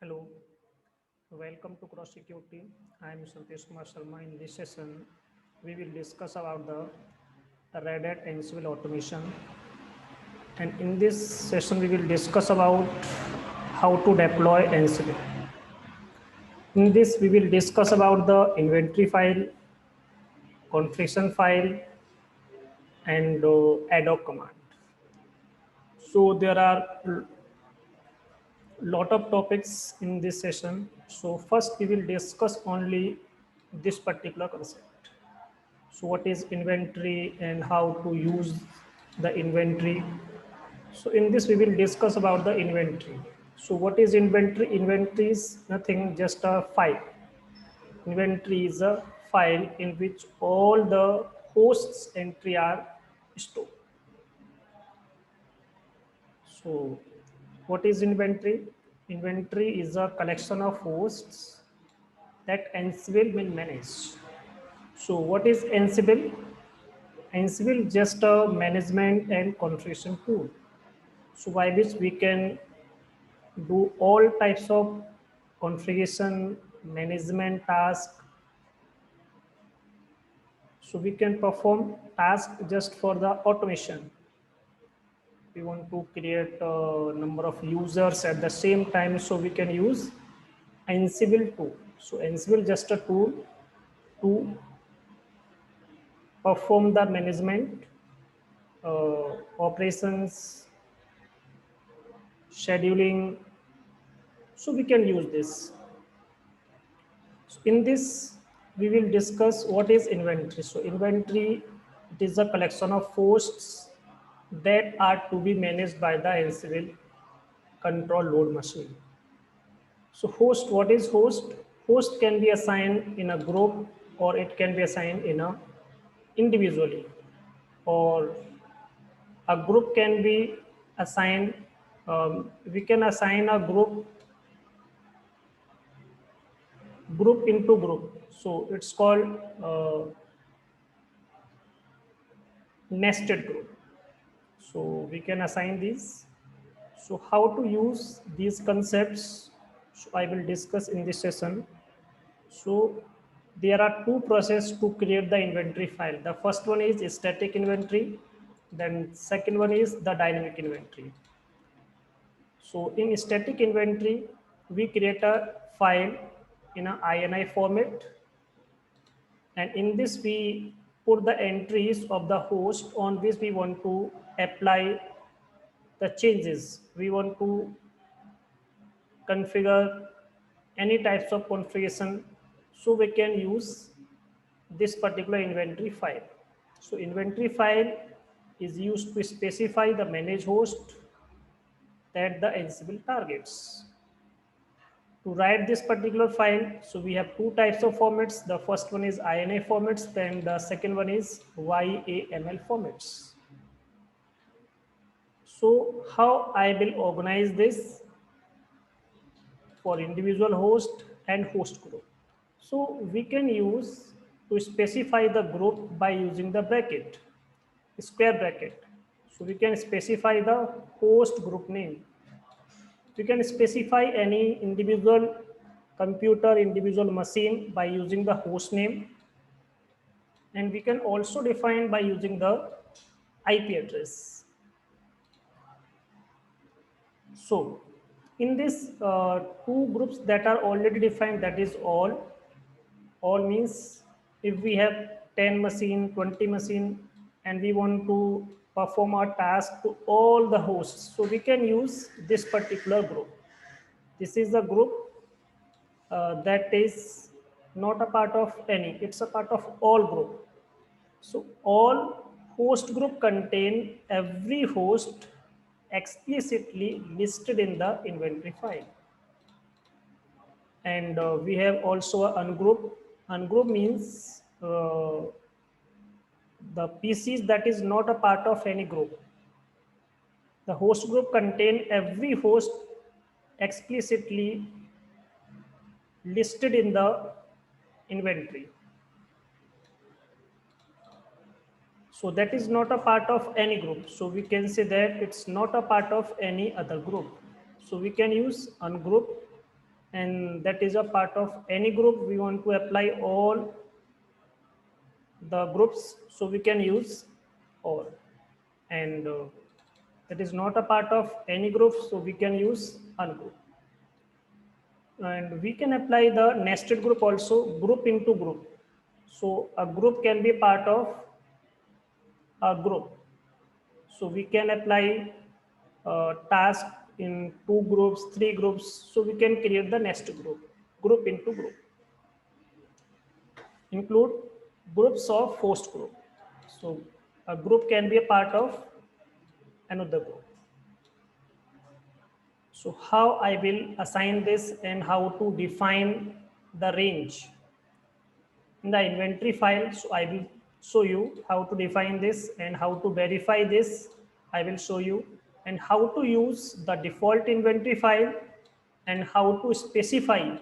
Hello, welcome to Cross Security. I am Santosh Kumar Sharma. In this session, we will discuss about the Red Hat Ansible automation. And in this session, we will discuss about how to deploy Ansible. In this, we will discuss about the inventory file, configuration file, and ad hoc command. So there are lot of topics in this session. So first, we will discuss only this particular concept. So what is inventory and how to use the inventory. So in this we will discuss about the inventory. So what is inventory? Inventory is nothing, just a file. Inventory is a file in which all the hosts entry are stored. So what is inventory? Inventory is a collection of hosts that Ansible will manage. So what is Ansible? Ansible is just a management and configuration tool. So by which we can do all types of configuration management task. So we can perform task just for the automation. We want to create a number of users at the same time, so we can use Ansible tool. So Ansible is just a tool to perform the management, operations, scheduling. So we can use this. So in this, we will discuss what is inventory. So inventory, it is a collection of hosts that are to be managed by the Ansible control load machine. So host, what is host? Host can be assigned in a group or it can be assigned in a individually, or a group can be assigned. We can assign a group into group. So it's called nested group. So we can assign these. So how to use these concepts, so I will discuss in this session. So there are two processes to create the inventory file. The first one is static inventory, then second one is the dynamic inventory. So in static inventory, we create a file in a INI format, and in this we put the entries of the host on which we want to apply the changes. We want to configure any types of configuration, so we can use this particular inventory file. So inventory file is used to specify the managed host that the Ansible targets. To write this particular file, so we have two types of formats. The first one is INI formats, then the second one is YAML formats. So how I will organize this for individual host and host group. So we can use to specify the group by using the bracket, square bracket. So we can specify the host group name. We can specify any individual computer, individual machine by using the host name. And we can also define by using the IP address. So in this two groups that are already defined, that is all means if we have 10 machine, 20 machine, and we want to perform our task to all the hosts, so we can use this particular group. This is the group that is not a part of any, it's a part of all group. So all host group contain every host explicitly listed in the inventory file. And we have also a ungroup. Ungroup means the PCs that is not a part of any group. The host group contain every host explicitly listed in the inventory. So that is not a part of any group. So we can say that it's not a part of any other group. So we can use ungroup and that is a part of any group. We want to apply all the groups, so we can use all. And that is not a part of any group, so we can use ungroup. And we can apply the nested group also, group into group. So a group can be part of a group. So we can apply task in 2 groups, 3 groups. So we can create the nested group, group into group. Include groups of host group. So a group can be a part of another group. So how I will assign this and how to define the range in the inventory file. So I will show you how to define this and how to verify this. I will show you, and how to use the default inventory file and how to specify.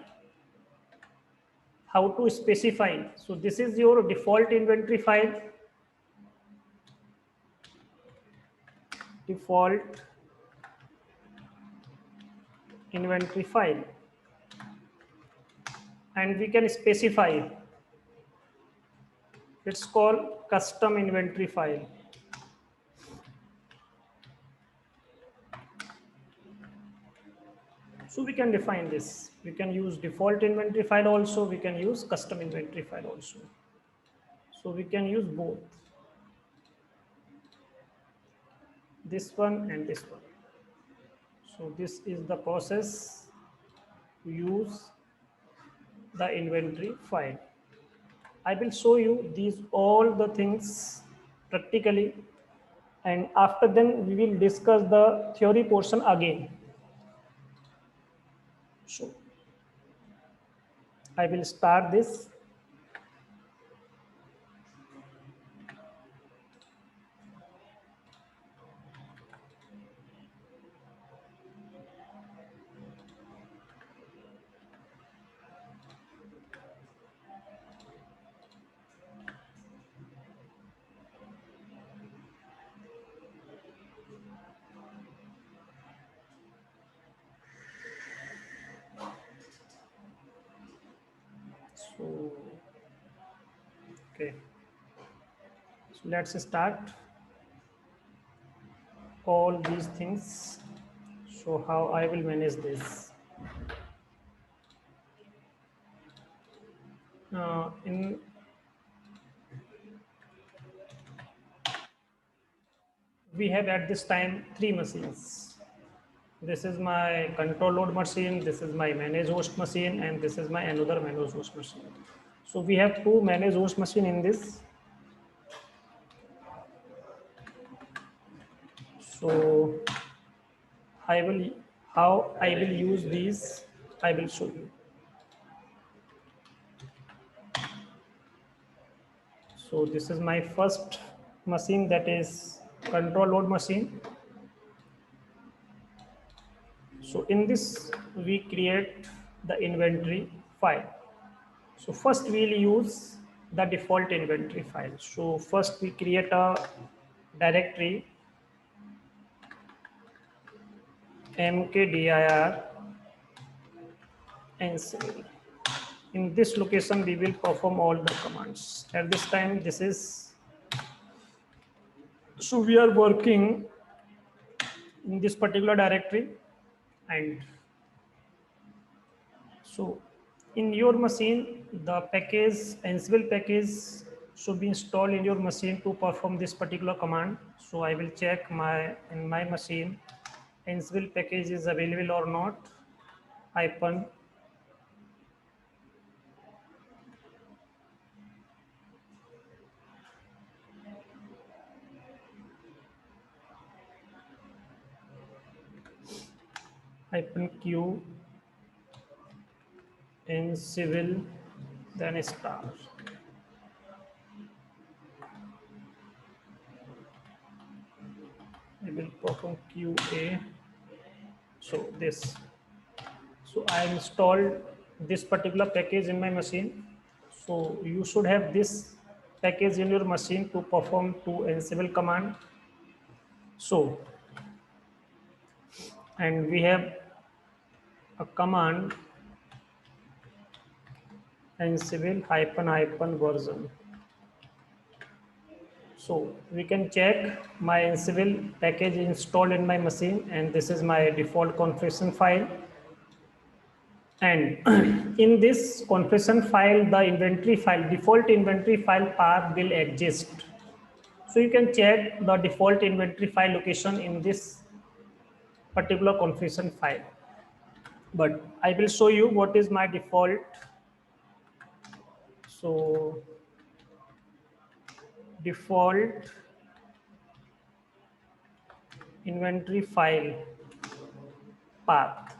So this is your default inventory file. Default inventory file, and we can specify. It's called custom inventory file. So we can define this. We can use default inventory file also. We can use custom inventory file also. So we can use both. This one and this one. So this is the process to use the inventory file. I will show you these all the things practically, and after then we will discuss the theory portion again. So I will start this. So, okay. So let's start all these things. So how I will manage this. We have at this time 3 machines. This is my control load machine, this is my manage host machine, and this is my another manage host machine. So we have 2 manage host machine in this. So how I will use these, I will show you. So this is my first machine, that is control load machine. So in this we create the inventory file. So first we'll use the default inventory file. So first we create a directory mkdir ansible. In this location we will perform all the commands. At this time this is, so we are working in this particular directory, and so in your machine the package ansible package should be installed in your machine to perform this particular command. So I will check in my machine ansible package is available or not. Hyphen q ansible then star. I will perform QA. So this. So I installed this particular package in my machine. So you should have this package in your machine to perform to Ansible command. So, and we have a command Ansible hyphen version. So we can check my Ansible package installed in my machine, and this is my default configuration file. And in this configuration file, the inventory file, default inventory file path will exist. So you can check the default inventory file location in this particular configuration file. But I will show you what is my default. So default inventory file path.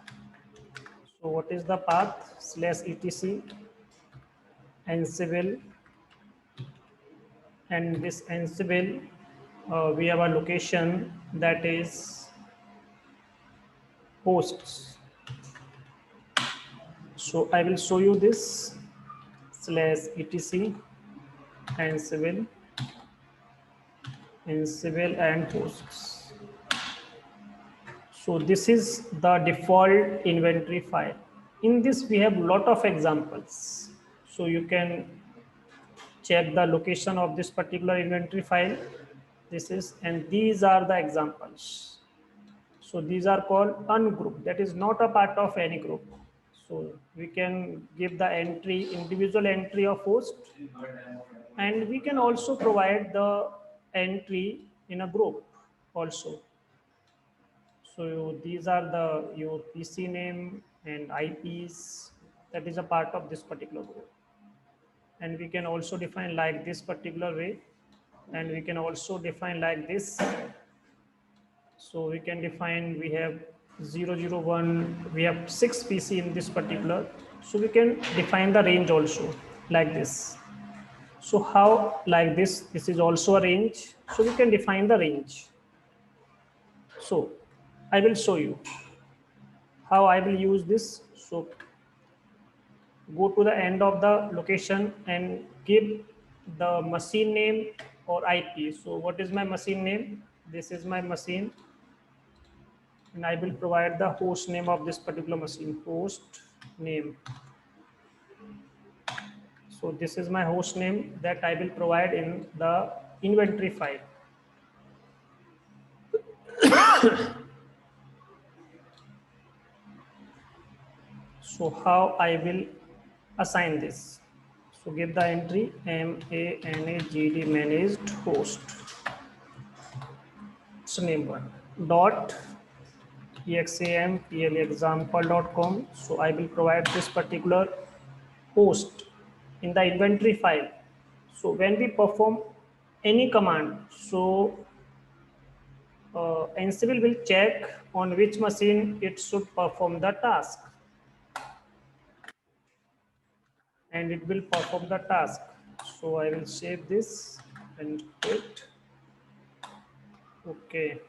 So what is the path? /etc Ansible, and this Ansible, we have a location that is hosts. So I will show you this /etc Ansible and hosts. So this is the default inventory file. In this we have lot of examples. So you can check the location of this particular inventory file. This is, and these are the examples. So these are called ungroup, that is not a part of any group. So we can give the entry, individual entry of host, and we can also provide the entry in a group also. So these are the your PC name and IPs, that is a part of this particular group. And we can also define like this particular way, and we can also define like this. So we can define, we have 001, we have 6 PC in this particular. So we can define the range also like this. So how, like this is also a range. So we can define the range. So I will show you how I will use this. So go to the end of the location and give the machine name or IP. So what is my machine name? This is my machine, and I will provide the host name of this particular machine, host name. So this is my host name that I will provide in the inventory file. So how I will assign this? So give the entry managed managed host. So name one dot example.com. So I will provide this particular host in the inventory file. So when we perform any command, so Ansible will check on which machine it should perform the task, and it will perform the task. So I will save this and quit. Okay.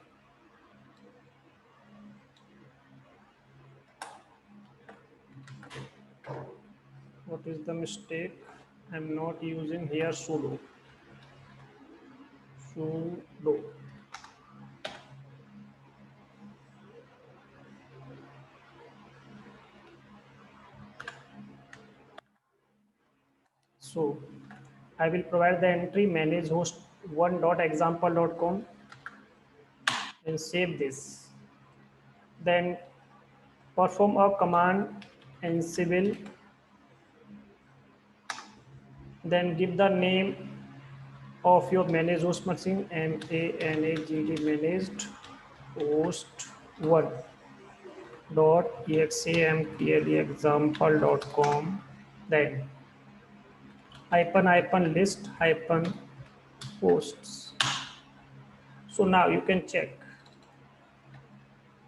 What is the mistake? I'm not using here sudo. Sudo. So I will provide the entry manage host one.example.com and save this. Then perform a command Ansible. Then give the name of your managed host machine, managed managed host one dot example.com. Then list hosts. So now you can check.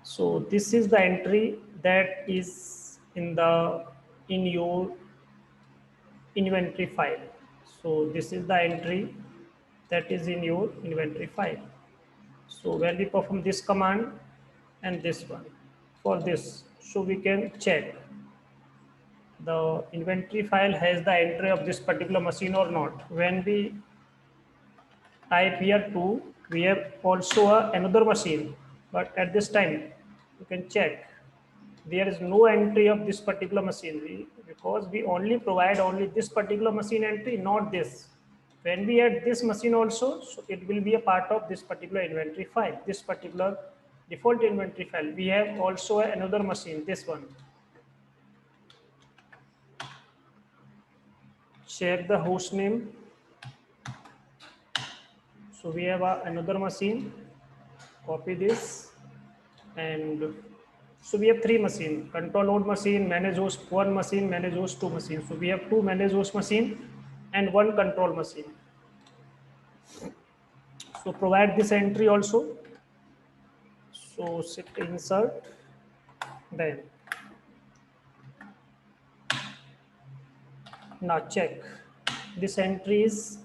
So this is the entry that is in your inventory file. So this is the entry that is in your inventory file. So when we perform this command and this one for this, so we can check the inventory file has the entry of this particular machine or not. When we type here 2, we have also another machine, but at this time you can check there is no entry of this particular machine because we only provide only this particular machine entry, not this. When we add this machine also, so it will be a part of this particular inventory file, this particular default inventory file. We have also another machine, this one. Check the host name. So we have another machine, copy this, and so we have three machines: control node machine, manage host 1 machine, manage host 2 machine. So we have 2 manage host machine and 1 control machine. So provide this entry also. So shift insert, then now check this entry is,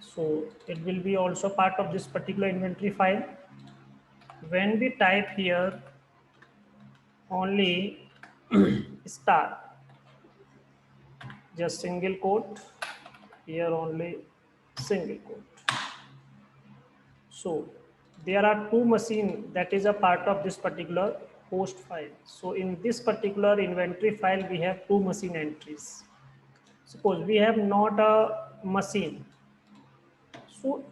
so it will be also part of this particular inventory file. When we type here only star, just single quote, here only single quote. So there are 2 machines that is a part of this particular host file. So in this particular inventory file, we have 2 machine entries. Suppose we have not a machine. So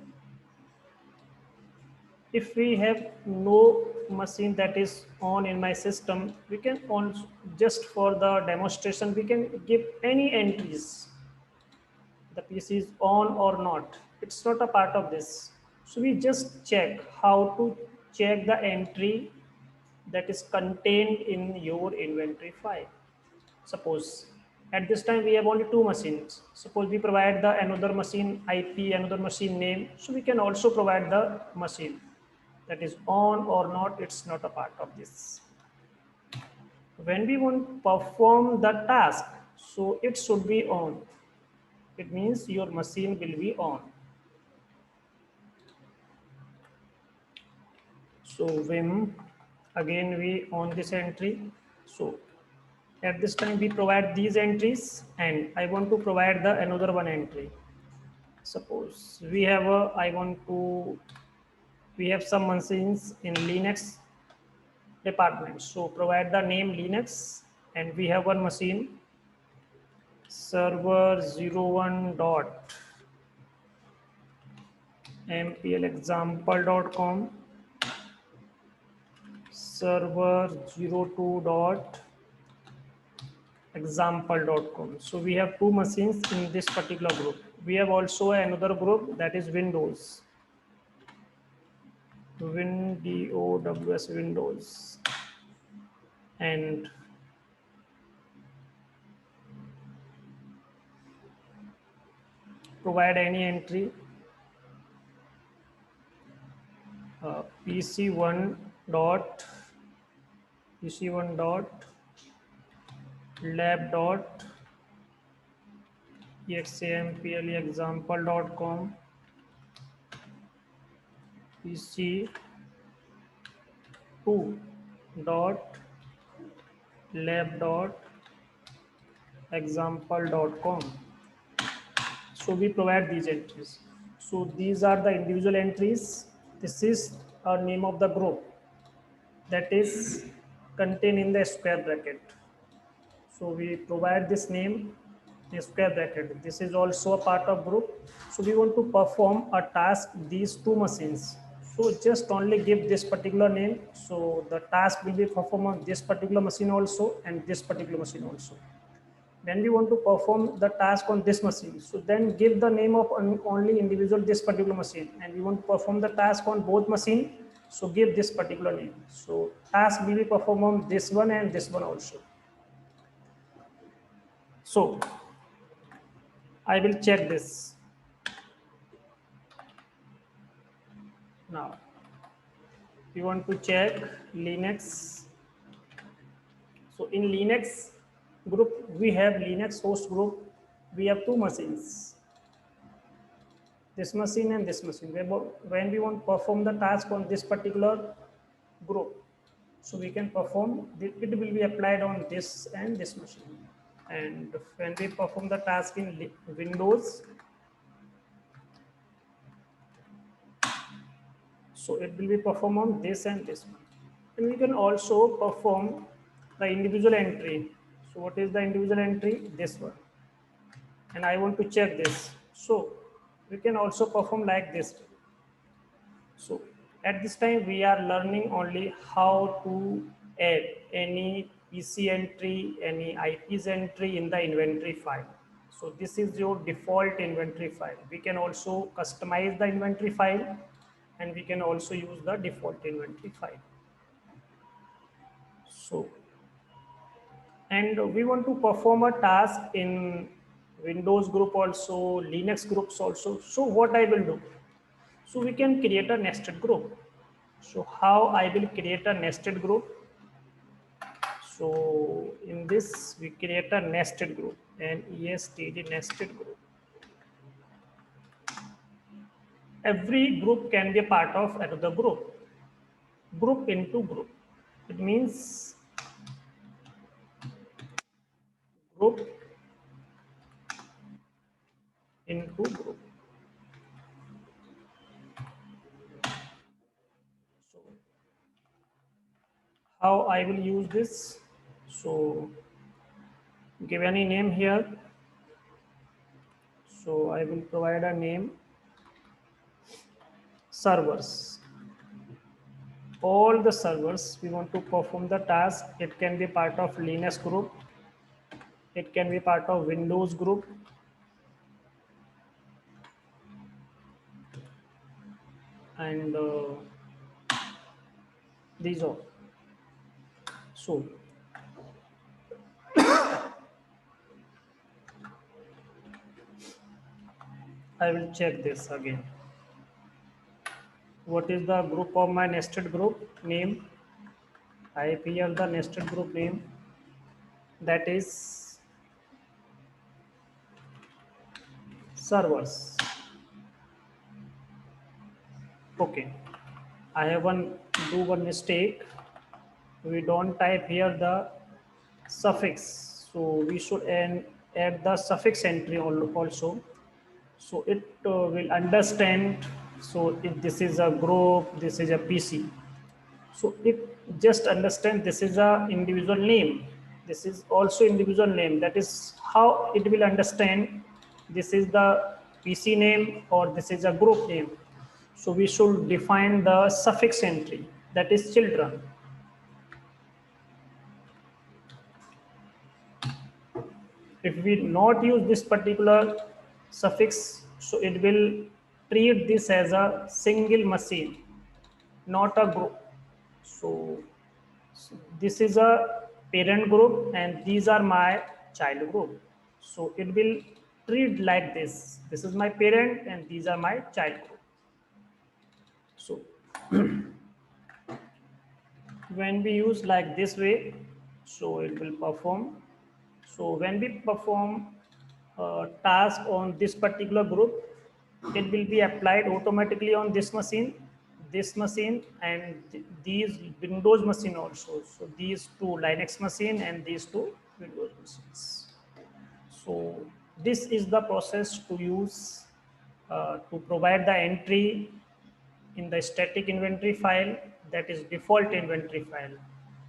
if we have no machine that is on in my system, we can also, just for the demonstration, we can give any entries. The PC is on or not. It's not a part of this. So we just check how to check the entry that is contained in your inventory file. Suppose at this time we have only 2 machines. Suppose we provide the another machine IP, another machine name. So we can also provide the machine that is on or not. It's not a part of this. When we want to perform the task, so it should be on. It means your machine will be on. So Vim, again we on this entry. So at this time we provide these entries, and I want to provide the another one entry. Suppose we have a, we have some machines in Linux department. So provide the name Linux, and we have one machine server 01 dot mplexample.com, server 02 dot example.com. So we have 2 machines in this particular group. We have also another group that is Windows, WinDOWS Windows, and provide any entry PC1 dot lab dot example.com, PC2 dot lab dot example.com. So we provide these entries. So these are the individual entries. This is our name of the group that is contained in the square bracket. So we provide this name in square bracket. This is also a part of group. So we want to perform a task these 2 machines. So just only give this particular name. So the task will be performed on this particular machine also and this particular machine also. When we want to perform the task on this machine, so then give the name of only individual this particular machine, and we want to perform the task on both machine, so give this particular name. So task will be performed on this one and this one also. So I will check this now. We want to check Linux. So in Linux group, we have Linux host group. We have 2 machines, this machine and this machine. When we want to perform the task on this particular group, so we can perform, it will be applied on this and this machine. And when we perform the task in Windows, so it will be performed on this and this one. And we can also perform the individual entry. So what is the individual entry? This one. And I want to check this. So we can also perform like this. So at this time, we are learning only how to add any PC entry, any IPs entry in the inventory file. So this is your default inventory file. We can also customize the inventory file, and we can also use the default inventory file. So, and we want to perform a task in Windows group also, Linux groups also. So what I will do? So we can create a nested group. So how I will create a nested group? So in this, we create a nested group, and ESTD nested group. Every group can be a part of another group. Group into group. It means group into group. So how I will use this? So give any name here. So I will provide a name, servers. All the servers we want to perform the task. It can be part of Linux group. It can be part of Windows group. And these all. So I will check this again. What is the group of my nested group name? I have here the nested group name, that is servers. Okay, I have one mistake. We don't type here the suffix, so we should add the suffix entry also. So it will understand. So if this is a group, this is a PC. So it just understand this is a individual name. This is also individual name. That is how it will understand this is the PC name or this is a group name. So we should define the suffix entry, that is children. If we not use this particular suffix, so it will treat this as a single machine, not a group. So this is a parent group and these are my child group. So it will treat like this. This is my parent and these are my child group. So when we use like this way, so it will perform. So when we perform a task on this particular group, it will be applied automatically on this machine, and these Windows machine also. So these two Linux machine and these two Windows machines. So this is the process to use to provide the entry in the static inventory file, that is default inventory file.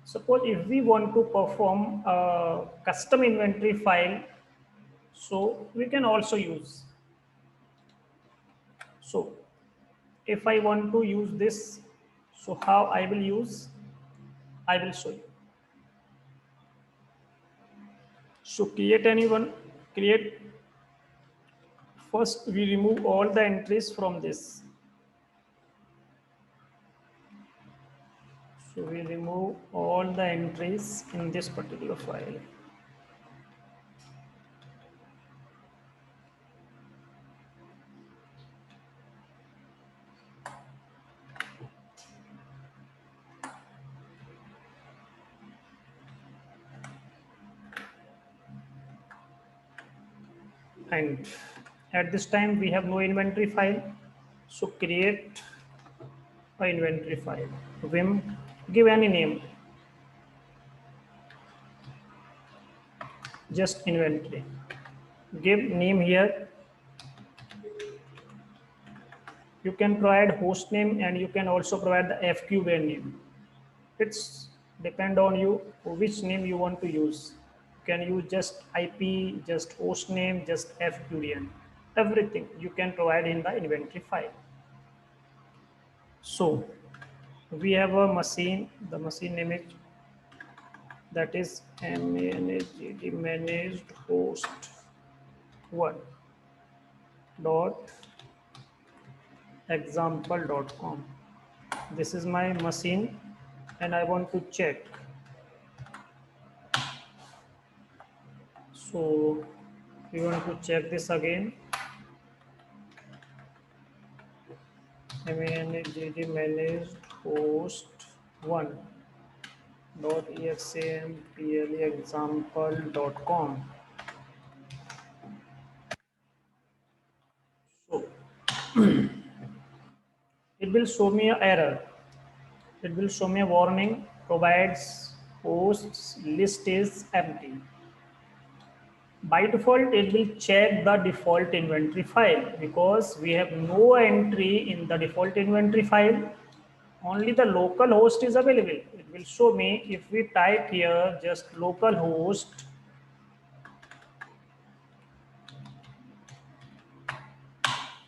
Suppose if we want to perform a custom inventory file, so we can also use. So if I want to use this, so how I will use, I will show you. So create, first we remove all the entries from this. So we remove all the entries in this particular file. And at this time we have no inventory file. So create an inventory file. Vim, give any name, just inventory. Give name here. You can provide host name and you can also provide the FQware name. It's depend on you which name you want to use. You can use just IP, just host name, just FQDN. Everything you can provide in the inventory file. So we have a machine. The machine name is that is managed host one dot example.com. This is my machine and I want to check. So we want to check this again. managed host one dot example example.com. So it will show me an error. It will show me a warning, provides hosts list is empty. By default, it will check the default inventory file because we have no entry in the default inventory file. Only the local host is available. It will show me if we type here just localhost.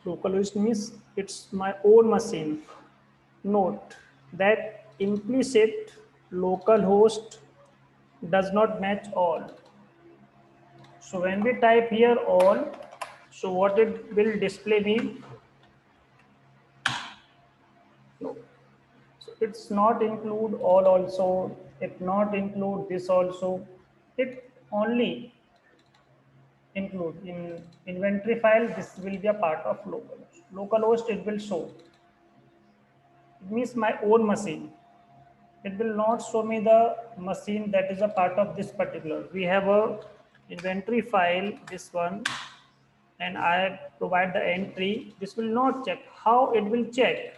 Localhost means it's my own machine. Note that implicit localhost does not match all. So when we type here all, so what it will display me? No. So it's not include all also, it not include this also. It only include in inventory file, this will be a part of localhost. Localhost it will show. It means my own machine. It will not show me the machine that is a part of this particular. We have a inventory file, this one, and I provide the entry. This will not check. How it will check?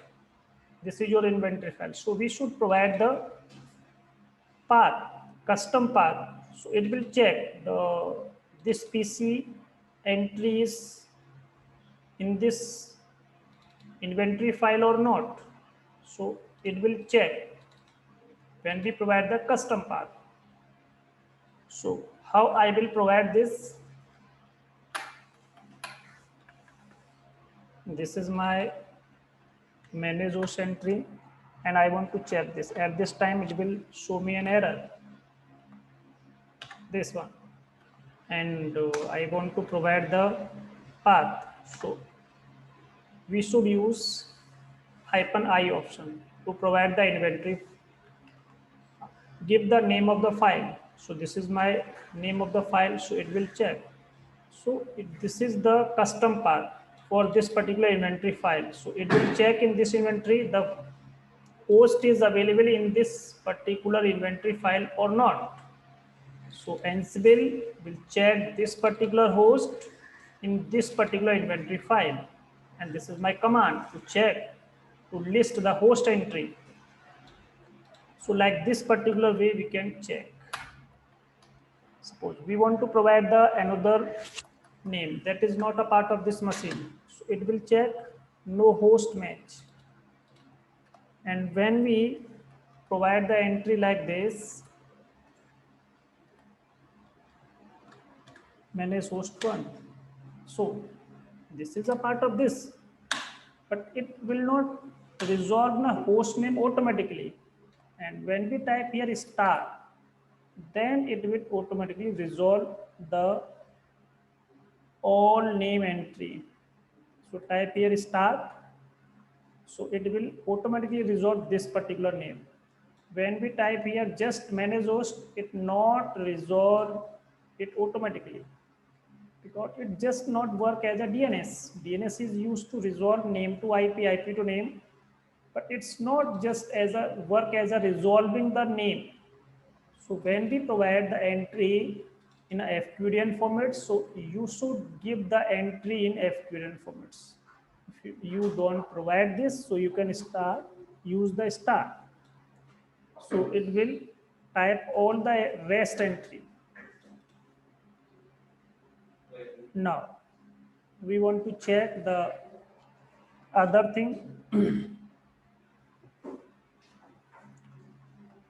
This is your inventory file. So we should provide the path, custom path. So it will check the this PC entries in this inventory file or not. So it will check when we provide the custom path. So how I will provide this? This is my manage host entry and I want to check this. At this time it will show me an error. This one. And I want to provide the path. So we should use -i option to provide the inventory. Give the name of the file. So this is my name of the file. So it will check. So this is the custom path for this particular inventory file. So it will check in this inventory the host is available in this particular inventory file or not. So Ansible will check this particular host in this particular inventory file. And this is my command to check, to list the host entry. So like this particular way we can check. Suppose we want to provide the another name that is not a part of this machine. So it will check no host match. And when we provide the entry like this, manage host one. So this is a part of this, but it will not resolve the host name automatically. And when we type here star, then it will automatically resolve the all name entry. So type here star. So it will automatically resolve this particular name. When we type here just manage host, it not resolve it automatically because it just not work as a DNS. DNS is used to resolve name to IP, IP to name, but it's not just as a work as a resolving the name. So when we provide the entry in a FQDN format, so you should give the entry in FQDN formats. If you don't provide this, so you can use the star. So it will type all the rest entry. Now we want to check the other thing.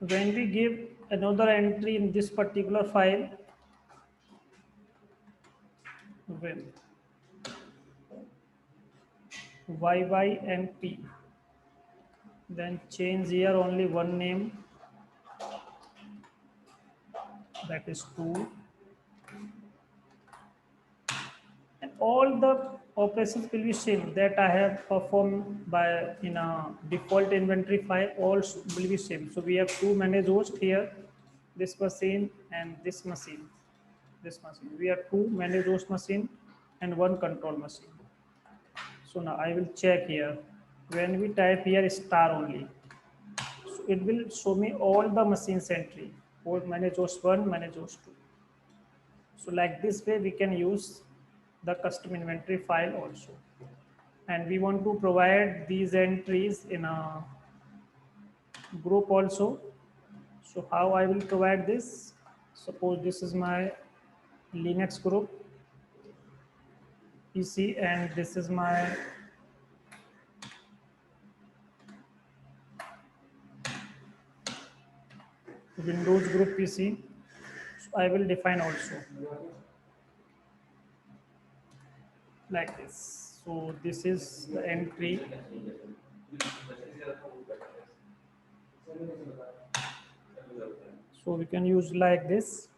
when we give another entry in this particular file, when y and p, then change here only one name, that is 2, and all the operations will be same that I have performed by in a default inventory file. All will be same. So we have two manage host here, this machine and this machine. This machine. We have two manage host machine and one control machine. So now I will check here. When we type here star only, so it will show me all the machines entry. Both manage host 1, manage host 2. So like this way we can use the custom inventory file also. And we want to provide these entries in a group also. So how I will provide this? Suppose this is my Linux group PC and this is my Windows group PC. So I will define also like this. So this is the entry. So we can use like this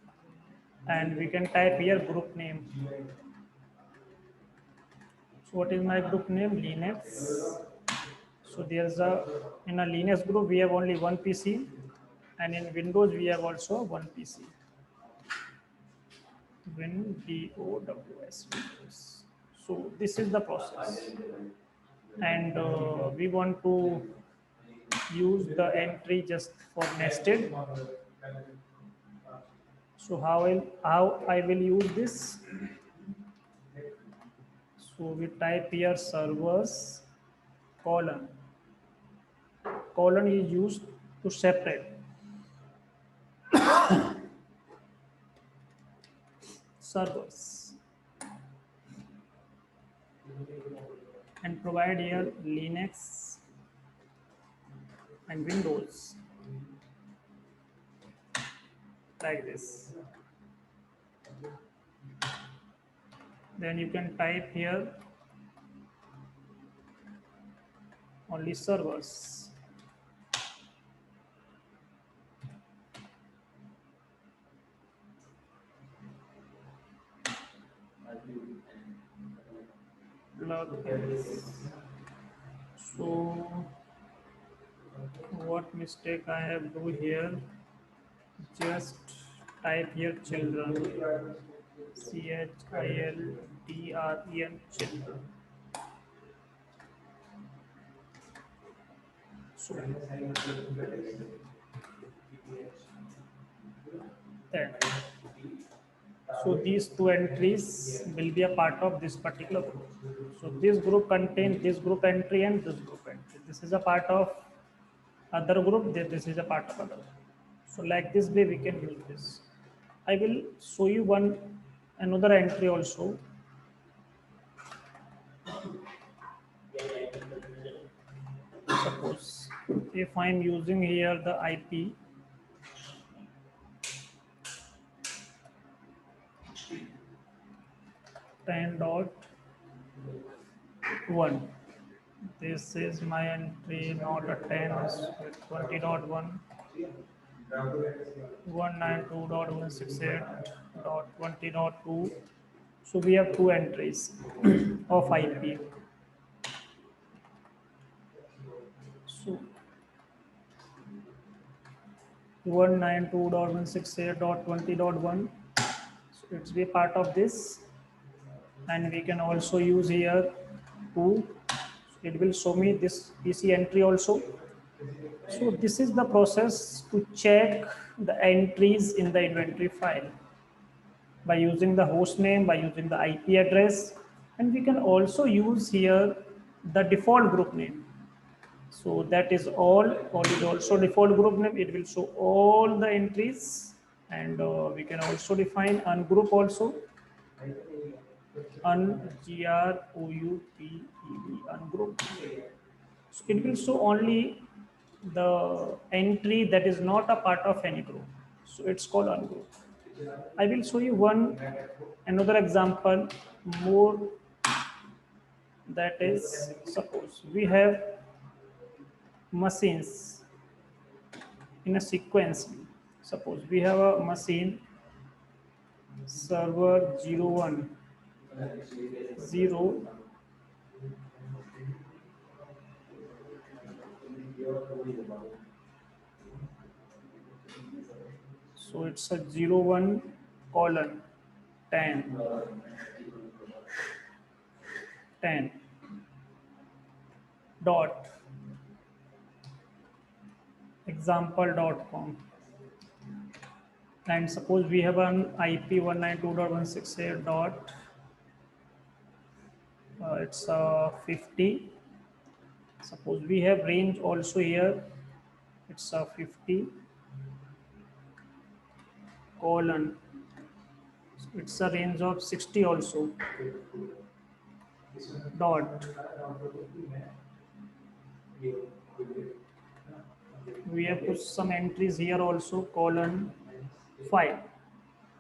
and we can type here group name. So what is my group name? Linux. So there's in a Linux group we have only one PC and in Windows we have also one PC. WinDOWS. Windows. So this is the process, and we want to use the entry just for nested. So how I will use this? So we type here servers colon. Colon is used to separate servers and provide here Linux and Windows like this. Then you can type here only servers. So what mistake I have do here? Just type here children. CHILDREN children. So that. So these two entries will be a part of this particular group. So this group contains this group entry and this group entry. This is a part of other group, this is a part of other. So like this way we can use this. I will show you another entry also. Suppose if I am using here the IP 10.1, this is my entry not a 10, 20.1, 192.168.20.2. So we have two entries of IP. So 192.168.20.1. So it's be part of this, and we can also use here 2. It will show me this PC entry also. So this is the process to check the entries in the inventory file by using the host name, by using the IP address, and we can also use here the default group name. So that is all is also default group name. It will show all the entries, and we can also define ungroup also. Ungroup, ungroup. So it will show only the entry that is not a part of any group. So it's called ungroup. I will show you another example more, that is, suppose we have machines in a sequence. Suppose we have a machine server 01 0. So it's a 01:10 10 dot example.com, and suppose we have an IP 192.168 dot it's 50. Suppose we have range also here, it's 50 colon, it's a range of 60 also dot, we have put some entries here also colon 5.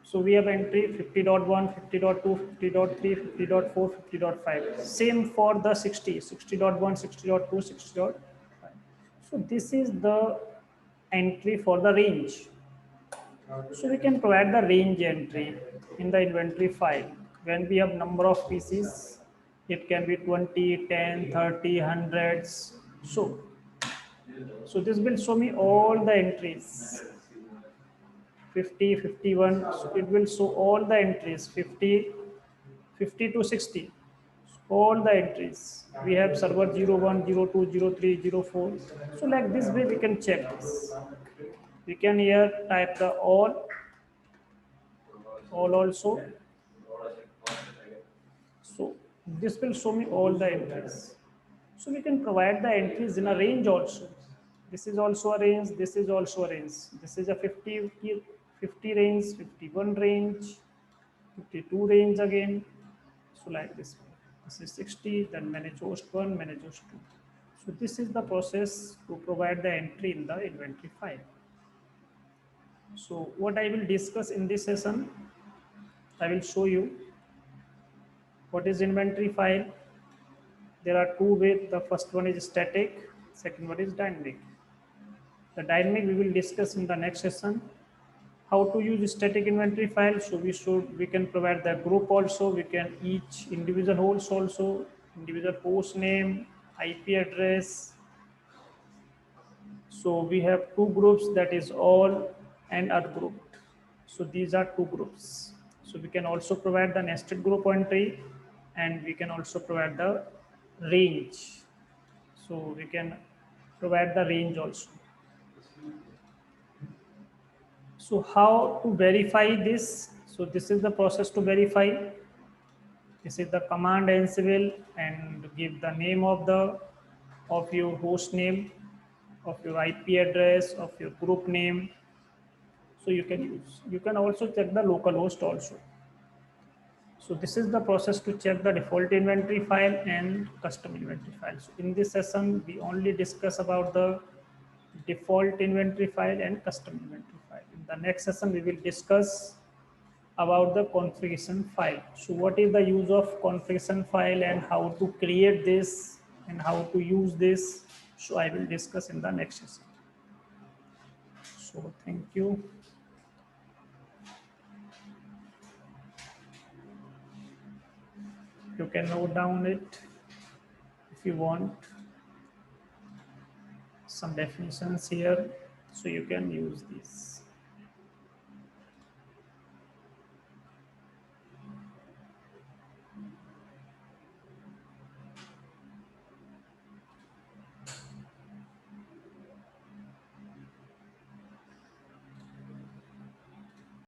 So we have entry 50.1, 50.2, 50.3, 50.4, 50.5. Same for the 60, 60.1, 60.2, 60.5. So this is the entry for the range. So we can provide the range entry in the inventory file. When we have number of pieces, it can be 20, 10, 30, hundreds. So this will show me all the entries. 50, 51, so it will show all the entries 50, 50 to 60, all the entries. We have server 01, 02, 03, 04. So like this way we can check this. We can here type the all also. So this will show me all the entries. So we can provide the entries in a range also. This is also a range, this is also a range. This is a 50 range, 51 range, 52 range again. So like this. This is 60, then manage host 1, manage host 2. So this is the process to provide the entry in the inventory file. So what I will discuss in this session, I will show you what is inventory file. There are two ways. The first one is static, second one is dynamic. The dynamic we will discuss in the next session. How to use static inventory file. So we can provide the group also. We can each individual host also, individual host name, IP address. So we have two groups, that is all and ungrouped. So these are two groups. So we can also provide the nested group entry, and we can also provide the range. So we can provide the range also. So how to verify this? So this is the process to verify. This is the command Ansible, and give the name of your host name, of your IP address, of your group name. So you can use. You can also check the local host also. So this is the process to check the default inventory file and custom inventory file. So in this session, we only discuss about the default inventory file and custom inventory file. In the next session, we will discuss about the configuration file. So what is the use of configuration file and how to create this and how to use this? So I will discuss in the next session. So thank you. You can note down it if you want some definitions here, so you can use these.